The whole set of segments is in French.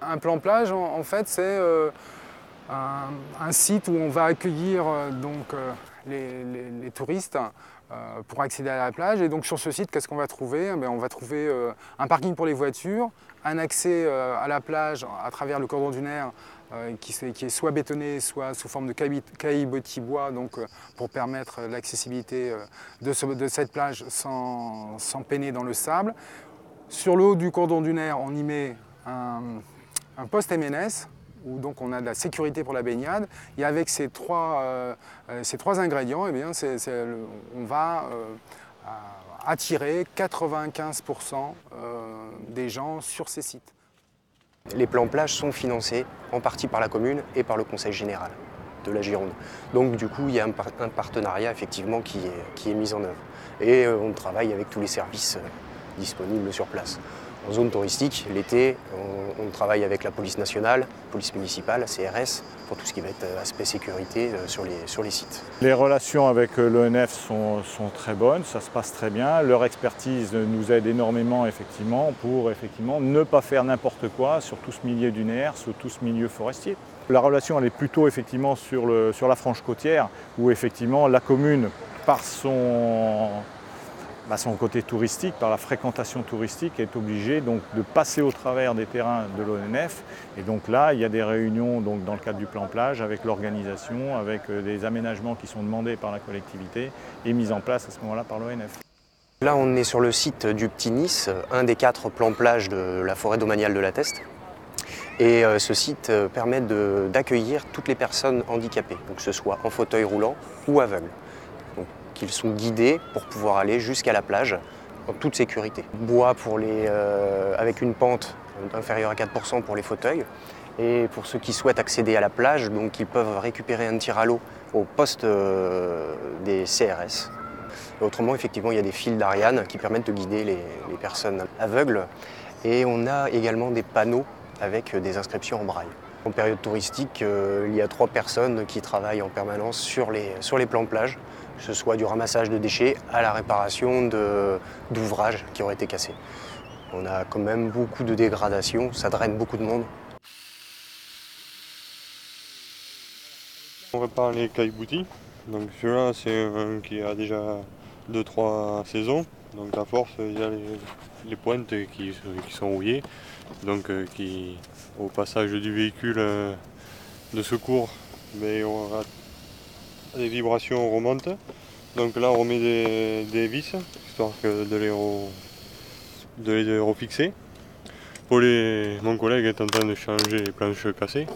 Un plan plage, en fait, c'est un site où on va accueillir les touristes pour accéder à la plage. Et donc sur ce site, qu'est-ce qu'on va trouver? On va trouver un parking pour les voitures, un accès à la plage à travers le cordon dunaire qui est soit bétonné, soit sous forme de caillebotis-bois, pour permettre l'accessibilité de cette plage sans peiner dans le sable. Sur le haut du cordon dunaire, on y met un poste MNS, où donc on a de la sécurité pour la baignade. Et avec ces trois ingrédients, on va attirer 95% des gens sur ces sites. Les plans plage sont financés en partie par la commune et par le conseil général de la Gironde. Donc du coup, il y a un partenariat effectivement qui est mis en œuvre. Et on travaille avec tous les services disponibles sur place. En zone touristique, l'été, on travaille avec la police nationale, police municipale, CRS, pour tout ce qui va être aspect sécurité sur les sites. Les relations avec l'ONF sont très bonnes, ça se passe très bien. Leur expertise nous aide énormément pour ne pas faire n'importe quoi sur tout ce milieu dunaire, sur tout ce milieu forestier. La relation elle est plutôt sur la frange côtière, où la commune, par son côté touristique, par la fréquentation touristique, est obligée donc de passer au travers des terrains de l'ONF. Et donc là, il y a des réunions dans le cadre du plan plage avec l'organisation, avec des aménagements qui sont demandés par la collectivité et mis en place à ce moment-là par l'ONF. Là, on est sur le site du Petit Nice, un des 4 plans plage de la forêt domaniale de la Teste. Et ce site permet d'accueillir toutes les personnes handicapées, donc que ce soit en fauteuil roulant ou aveugles. Ils sont guidés pour pouvoir aller jusqu'à la plage en toute sécurité. Bois avec une pente inférieure à 4% pour les fauteuils. Et pour ceux qui souhaitent accéder à la plage, donc ils peuvent récupérer un tir à l'eau au poste des CRS. Et autrement, il y a des fils d'Ariane qui permettent de guider les personnes aveugles. Et on a également des panneaux avec des inscriptions en braille. En période touristique, il y a 3 personnes qui travaillent en permanence sur les plans plage, que ce soit du ramassage de déchets à la réparation d'ouvrages qui auraient été cassés. On a quand même beaucoup de dégradation, ça draine beaucoup de monde. On répare les caillebotis. Donc celui-là, c'est un qui a déjà 2-3 saisons. Donc à force, il y a les pointes qui sont rouillées. Donc au passage du véhicule de secours, on a des vibrations remontent. Donc là, on remet des vis, histoire de les refixer. Mon collègue est en train de changer les planches cassées.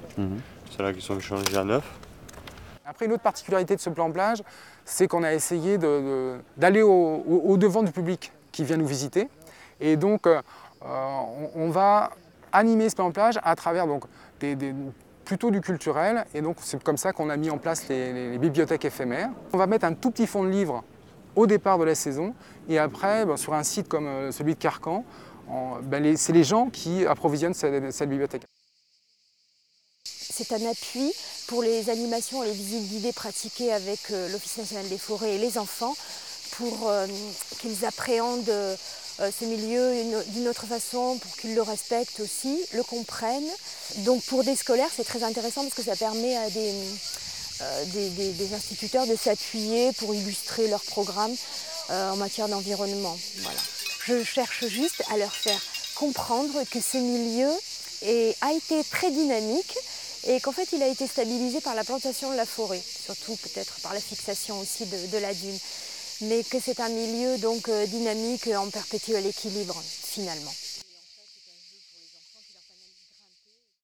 Celles-là qui sont changées à neuf. Après, une autre particularité de ce plan plage, c'est qu'on a essayé d'aller au devant du public qui vient nous visiter. Et donc, on va animer ce plan plage à travers plutôt du culturel. Et donc, c'est comme ça qu'on a mis en place les bibliothèques éphémères. On va mettre un tout petit fond de livres au départ de la saison. Et après, sur un site comme celui de Carcan, c'est les gens qui approvisionnent cette bibliothèque. C'est un appui pour les animations et les visites guidées pratiquées avec l'Office national des forêts et les enfants pour qu'ils appréhendent ce milieu d'une autre façon, pour qu'ils le respectent aussi, le comprennent. Donc pour des scolaires, c'est très intéressant parce que ça permet à des instituteurs de s'appuyer pour illustrer leur programme en matière d'environnement. Voilà. Je cherche juste à leur faire comprendre que ce milieu a été très dynamique et qu'en fait il a été stabilisé par la plantation de la forêt, surtout peut-être par la fixation aussi de la dune, mais que c'est un milieu donc dynamique en perpétuel équilibre finalement.